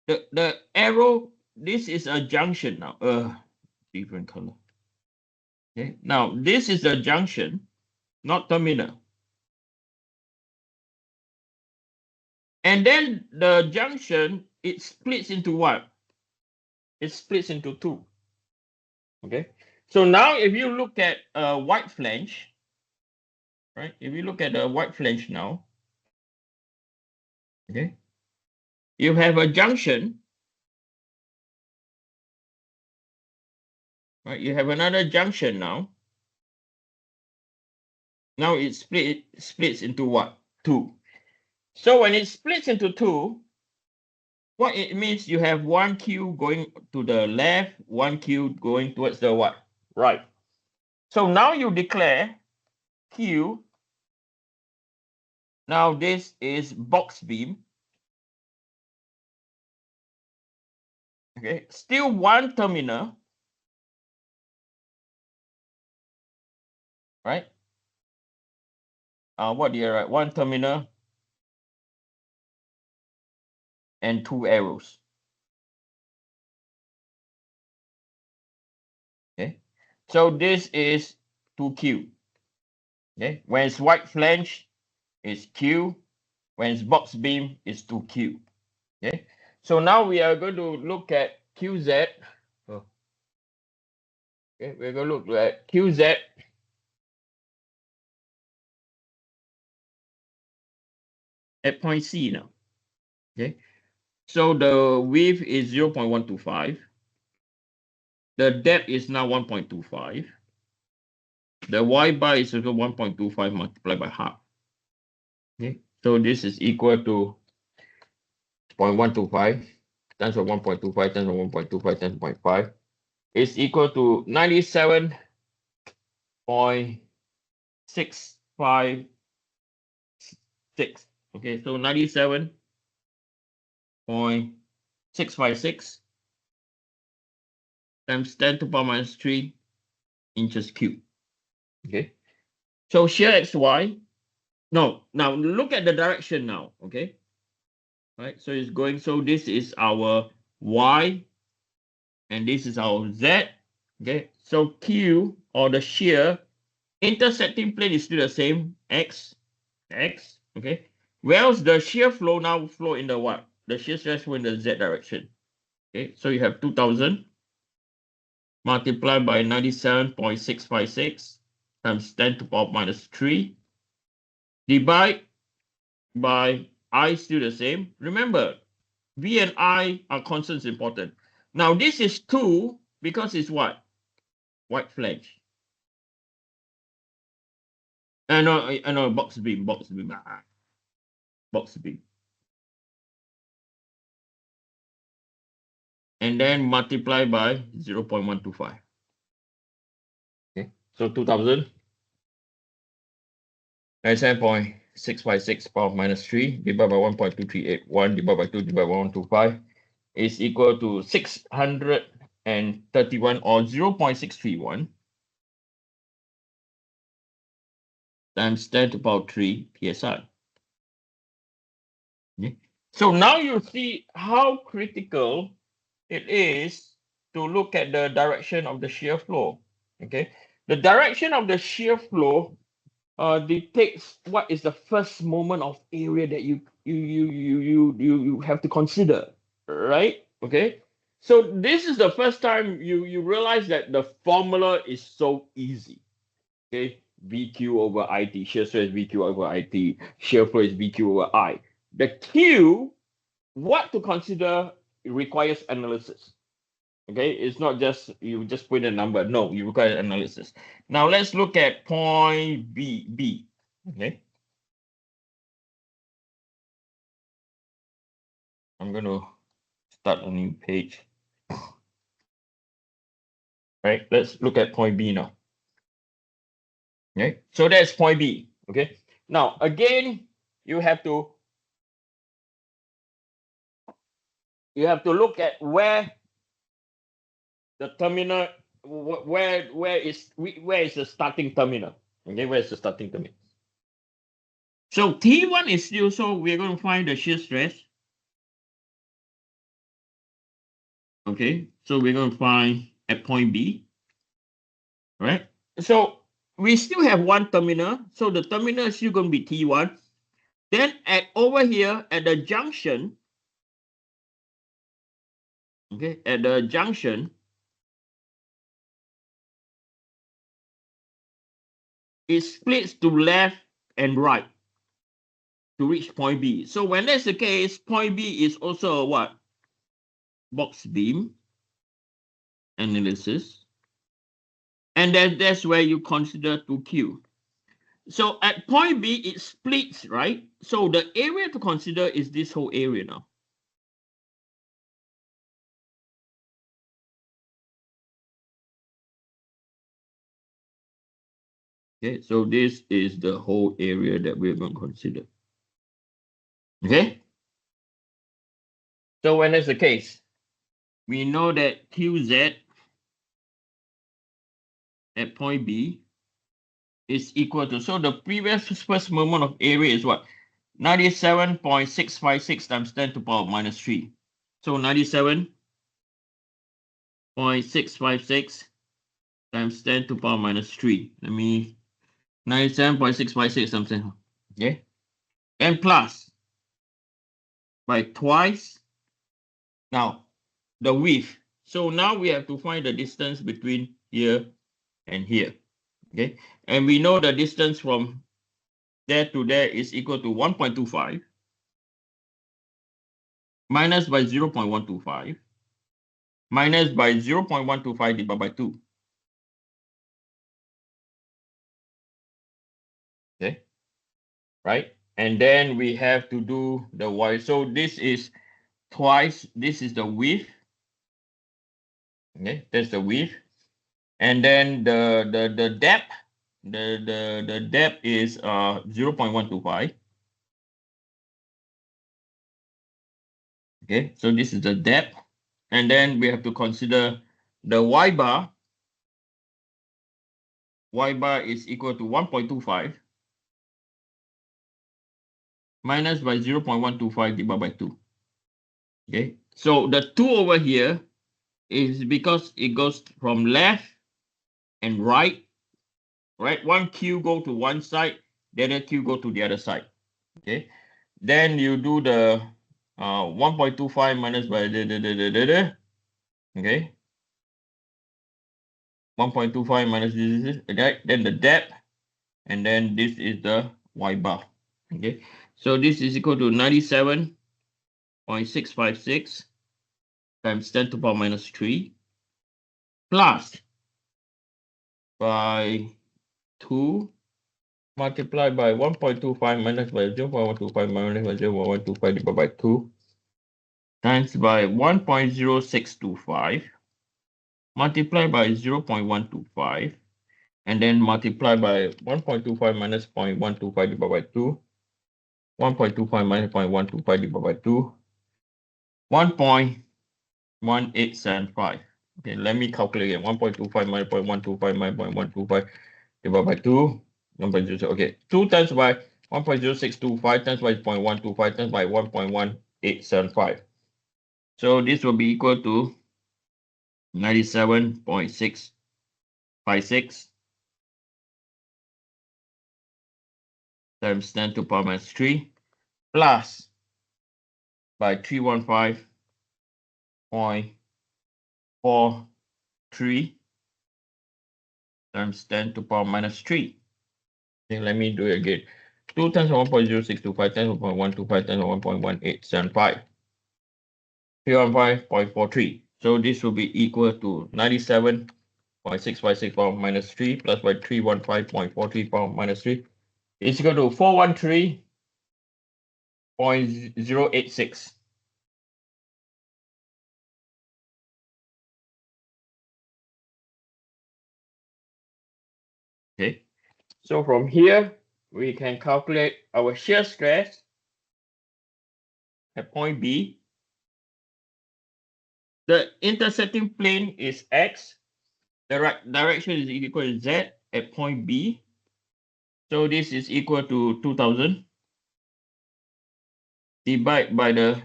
the arrow, this is a junction now. Different color. Okay, now this is a junction, not terminal. And then the junction, it splits into what? It splits into two. Okay. So now if you look at a white flange, right? If you look at a white flange now, okay, you have a junction, right? You have another junction now. Now it splits into what? Two. So when it splits into two, what it means, you have one Q going to the left, one Q going towards the what? Right. So now you declare Q. Now this is box beam. Okay, still one terminal, right? What do you write? One terminal and two arrows. Okay, so this is 2Q. Okay, when it's white flange, it's Q. When it's box beam, it's 2Q. Okay, so now we are going to look at QZ. Oh. Okay, we're going to look at QZ. At point C now. Okay, so the width is 0.125. The depth is now 1.25. The y bar is also 1.25 multiplied by half. Okay, so this is equal to 0.125 times 1.25 times 1.25 times 0.5 is equal to 97.656. Okay, so 97.656 times 10 to the power minus 3 inches cubed. Okay, so shear xy. No, now look at the direction now. Okay, right, so it's going, so this is our y and this is our z. Okay, so Q, or the shear intersecting plane, is still the same, x. Okay, whereas the shear flow now flow in the what? The shear stress flow in the z direction. Okay, so you have 2000 multiplied by 97.656 times 10 to the power minus 3 divide by I, still the same. Remember, V and I are constants important. Now this is 2 because it's what? White flange. I know, box beam. Box beam. And then multiply by 0.125. Okay, so 2000. 97.656 power minus 3 divided by 1.2381 divided by 2 divided by 125 is equal to 631, or 0.631 times 10 to the power 3 psi. Okay. So now you see how critical it is to look at the direction of the shear flow. Okay, the direction of the shear flow dictates what is the first moment of area that you have to consider, right? Okay, so this is the first time you realize that the formula is so easy. Okay, VQ over IT, shear stress VQ over IT, shear flow is VQ over I. The Q, what to consider, requires analysis. Okay, it's not just you just put a number. No, you require analysis. Now let's look at point B. Okay, I'm going to start a new page. Right, let's look at point B now. Okay, so that's point B. Okay, now again, you have to look at where the terminal, where is the starting terminal. Okay, where is the starting terminal? So T1 is still, so we're going to find the shear stress. Okay, so we're going to find at point B, right? So we still have one terminal. So the terminal is still going to be T1. Then at over here at the junction, okay, at the junction, it splits to left and right to reach point B. So when that's the case, point B is also a what? Box beam analysis. And then that's where you consider 2Q. So at point B, it splits, right? So the area to consider is this whole area now. Okay, so this is the whole area that we're going to consider. Okay? So when that's the case, we know that QZ at point B is equal to, so the previous first moment of area is what? 97.656 times 10 to the power minus 3. So 97.656 times 10 to the power minus 3. Let me, 97.656 times 10. Okay? And plus by twice. Now, the width. So now we have to find the distance between here and here. Okay? And we know the distance from there to there is equal to 1.25 minus by 0.125 minus by 0.125 divided by 2. Okay, right? And then we have to do the y. So this is twice, this is the width. Okay, that's the width. And then the depth, the depth is 0.125. Okay, so this is the depth. And then we have to consider the y bar. Y bar is equal to 1.25 minus by 0.125 divided by 2. Okay, so the 2 over here is because it goes from left and right, right? One Q go to one side, the other Q go to the other side. Okay, then you do the 1.25 minus by okay, 1.25 minus this, okay, then the depth, and then this is the y bar. Okay, so this is equal to 97.656 times 10 to the power minus 3 plus by 2 multiplied by 1.25 minus by 0.125 minus by 0.125 divided by 2 times by 1.0625 multiplied by 0.125 and then multiply by 1.25 minus 0.125 divided by 2, 1.25 minus 0.125 divided by 2, 1.1875. Okay, let me calculate again. 1.25 minus 0.125 minus 0.125 divided by 2, 1.06. Okay, 2 times by 1.0625 times by 0.125 times by 1.1875. So this will be equal to 97.656 times 10 to the power minus 3 plus by 315.43 times 10 to the power minus 3. Okay, let me do it again. 2 times 1.0625 times 1.125 times 1.1875. 315.43. So this will be equal to 97.656 power minus 3 plus by 315.43 power minus 3 is equal to 413.086. Okay, so from here we can calculate our shear stress at point B. The intersecting plane is X. The right direction is equal to Z at point B. So this is equal to 2000 divided by the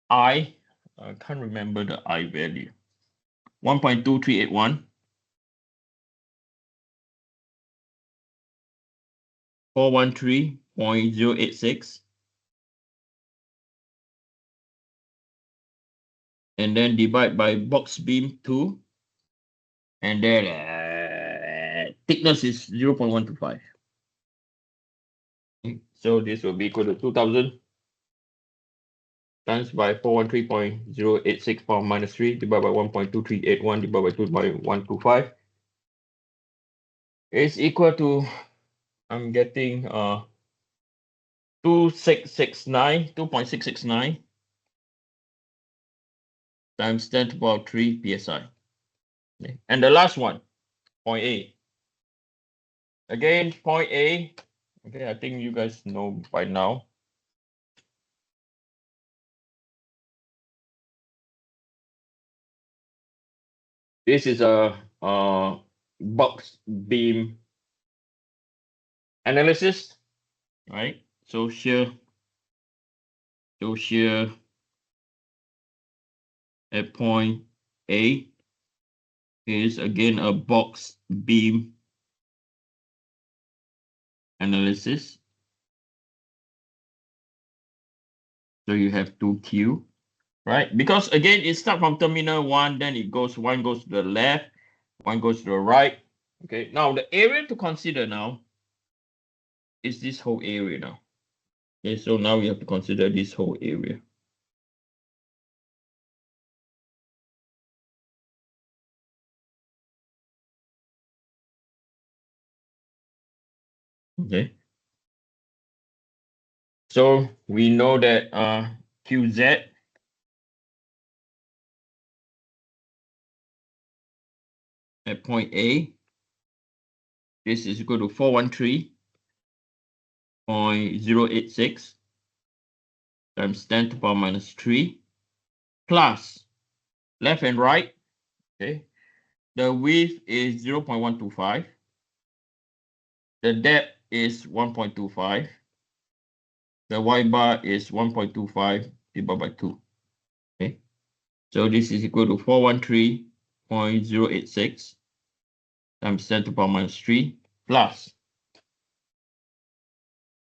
I I can't remember the I value. 1.2381, 413.086, and then divide by box beam 2, and then thickness is 0.125. So this will be equal to 2000 times by 413.086 power minus 3 divided by 1.2381 divided by 2.125 is equal to, I'm getting 2.669 times 10 to the power 3 psi. Okay. And the last one, point A. Again, point A. Okay, I think you guys know by now. This is a box beam analysis, right? So shear at point A is again a box beam analysis. So you have 2Q, right? Because again, it starts from terminal 1, then one goes to the left, one goes to the right. Okay, now the area to consider now is this whole area now. Okay, so now we have to consider this whole area. Okay. So we know that QZ at point A, this is equal to 413.086 times 10 to the power minus 3 plus left and right. Okay. The width is 0.125. The depth is 1.25. The Y bar is 1.25 divided by 2. Okay. So this is equal to 413.086 times 10 to the power minus 3 plus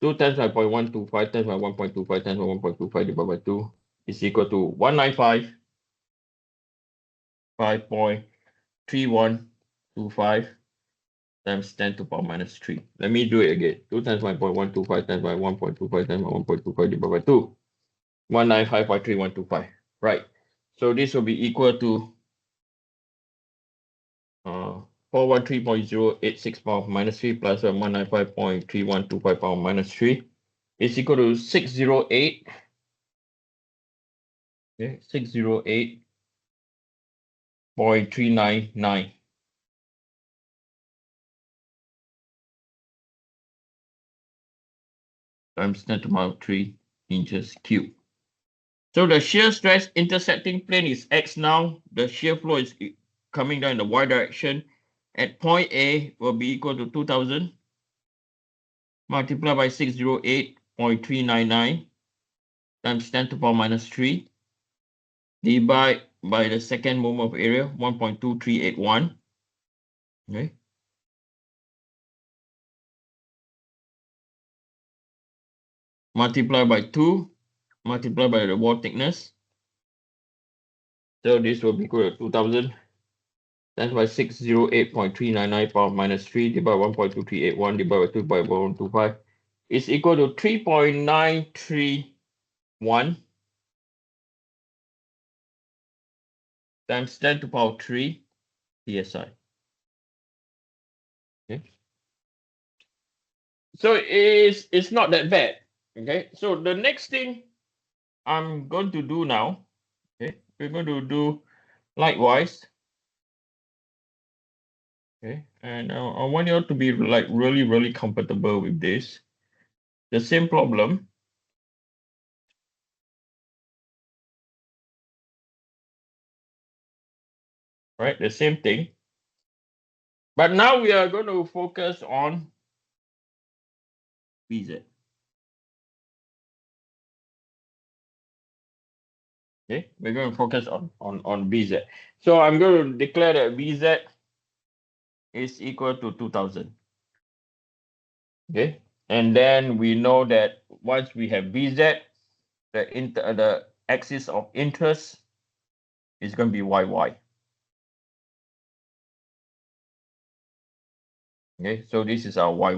2 times by 0.125 times by 1.25 times by 1.25 divided by 2 is equal to 195.3125 times 10 to the power minus 3. Let me do it again. 2 times by 0.125 times by 1.25 times by 1.25 divided by 2. 195.3125. Right. So this will be equal to 413.086 power minus 3 plus 195.3125 power minus 3 is equal to 608. Okay, 608.399 times 10 to the power 3 inches cubed. So the shear stress intersecting plane is X now. The shear flow is coming down in the Y direction. At point A will be equal to 2000 multiplied by 608.399 times 10 to the power minus 3 divided by the second moment of area, 1.2381. Okay. Multiplied by 2, multiplied by the wall thickness. So this will be equal to 2000 times by 608.399 power minus 3 divided by 1.2381 divided by 2 by 125 is equal to 3.931 times 10 to the power 3 psi. Okay. So it's not that bad. Okay. So the next thing I'm going to do now, okay, we're going to do likewise. Okay, and I want you all to be like really comfortable with this. The same problem. Right, the same thing. But now we are going to focus on PZ. Okay, we're going to focus on VZ. So I'm going to declare that VZ is equal to 2000. Okay, and then we know that once we have VZ, the axis of interest is going to be YY. Okay, so this is our Y.